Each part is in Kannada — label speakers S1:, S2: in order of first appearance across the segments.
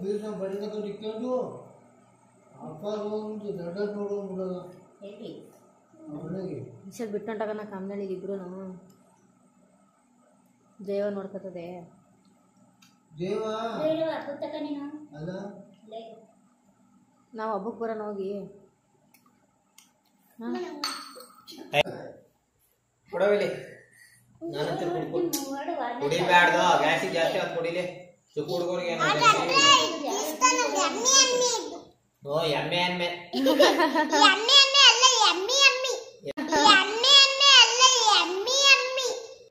S1: ಬೀಜ ಬಡಿದ ಇಕ್ಕೊಂಡು ಅಪ್ಪ ದೊಡ್ಡ ನೋಡೋದು ಬಿಟ್ಟಂಟಾಗ ನಾ ಕಮ್ಮಿ ಇಬ್ರು ಜೈವ ನೋಡ್ಕೊತದೆ ನಾವು ಹಬ್ಬಕ್ಕೆ ಬರೋಣ ಹೋಗಿ
S2: ಕುಡಿಬ್ಯಾಡ್ದು ಗ್ಯಾಸಿ ಜಾಸ್ತಿ ಅಂತ ಕುಡಿಲಿ ಚಿಕ್ಕ ಹುಡುಗರಿಗೆ ಓ ಎಮ್ಮೆ ಎಮ್ಮೆ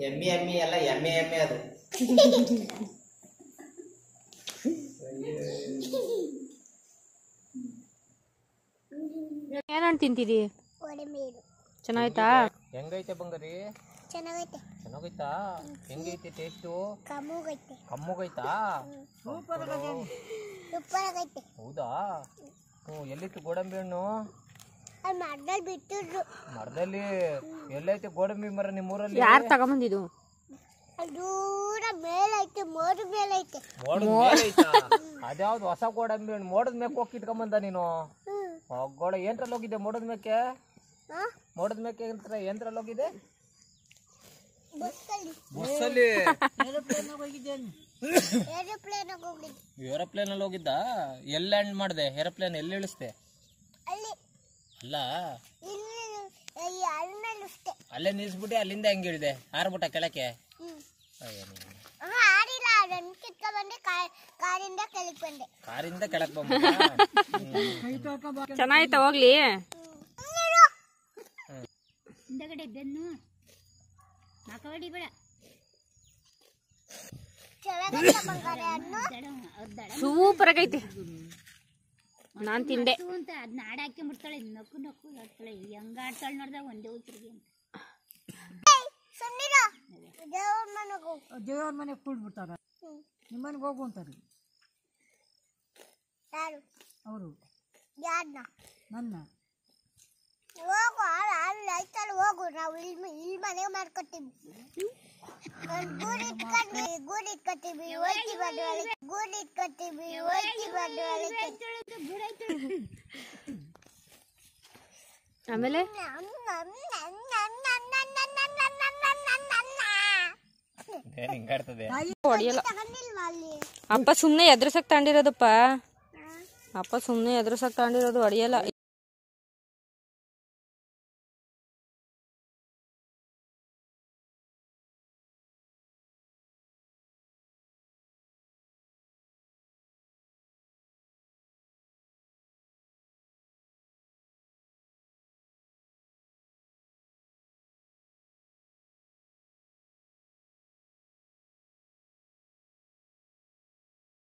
S2: ಎಮ್ಮಿ ಎಮ್ಮಿ ಅಲ್ಲ ಎಮ್ಮೆ ಎಮ್ಮೆ ಅದು
S1: ಏನಂತ ತಿಂತಿದಿ ಚೆನ್ನಾಯ್ತಾ
S2: ಹೆಂಗೈತೆ ಬಂಗಾರಿ ಚೆನ್ನಾಗೈತಾ ಹೆಂಗೈತೆ ಟೇಸ್ಟು ಕಮ್ಮಗೈತಾ ಹೌದಾ ಎಲ್ಲಿತ್ತು ಗೋಡಂಬಿ ಹಣ್ಣು ಮರದಲ್ಲಿ ಎಲ್ಲೈತೆ ಗೋಡಂಬಿ ಮರ ನಿಮ್ಮೂರಲ್ಲಿ
S1: ಯಾರು ತಗೊಂಬಂದಿದ್ದು
S2: ಅದ್ಯಾವ್ದು ಹೊಸ ಗೋಡಂಬಿ ಹಣ್ಣು ಮೋಡದ ಮೇಕ್ ಹೋಗಿ ಇಟ್ಕೊಂಬಂದ ನೀನು ಗೋಡ ಏನ್ರಲ್ಲಿ ಹೋಗಿದೆ ಮೋಡದ ಮೇಕೆ ಏನ್ರಲ್ಲಿ ಹೋಗಿದೆ ಬಸ್ಸಲ್ಲಿ ಏರೋಪ್ಲೇನ್ ಅಲ್ಲಿ ಹೋಗಿದ್ದ ಎಲ್ಲಿ ಲ್ಯಾಂಡ್ ಮಾಡಿದೆ ಏರೋಪ್ಲೇನ್ ಎಲ್ಲಿ ಇಳಿಸ್ದೆ ಅಲ್ಲ ಅಲ್ಲೇ ನಿಲ್ಸ್ಬಿಟ್ಟು ಅಲ್ಲಿಂದ ಹೆಂಗೆ ಇಳಿದೆ ಹಾರ್ಬಿಟ್ಟ ಕೆಳಕ್ಕೆ ಕಾರಿಂದ ಕೆಳಕ್ ಬಂದ
S1: ಚೆನ್ನಾಯ್ತಾ ಹೋಗ್ಲಿ ಸೂಪರ್ ಆಗೈತೆ ನಾನ್ ತಿಂದೆ
S3: ದೇವ್ರ ಮನೆಗೆ ಕೂಡ್ಬಿಡ್ತಾರ ನಿಮ್ಮನೆಗೆ ಹೋಗು ಅಂತಾರೆ ಅವರು ನನ್ನ
S4: ಹೋಗು ನಾವು ಇಲ್ಲಿ ಮನೆಗೆ ಮಾಡ್ಕೊತೀವಿ ಗೂಡಿ ಇಟ್ಕೊತೀವಿ
S1: ಆಮೇಲೆ ಹೊಡಿಯಲ್ಲ ಅಪ್ಪ ಸುಮ್ನೆ ಎದುರ್ಸಕ್ ತಗೊಂಡಿರೋದಪ್ಪ ಹೊಡಿಯಲ್ಲ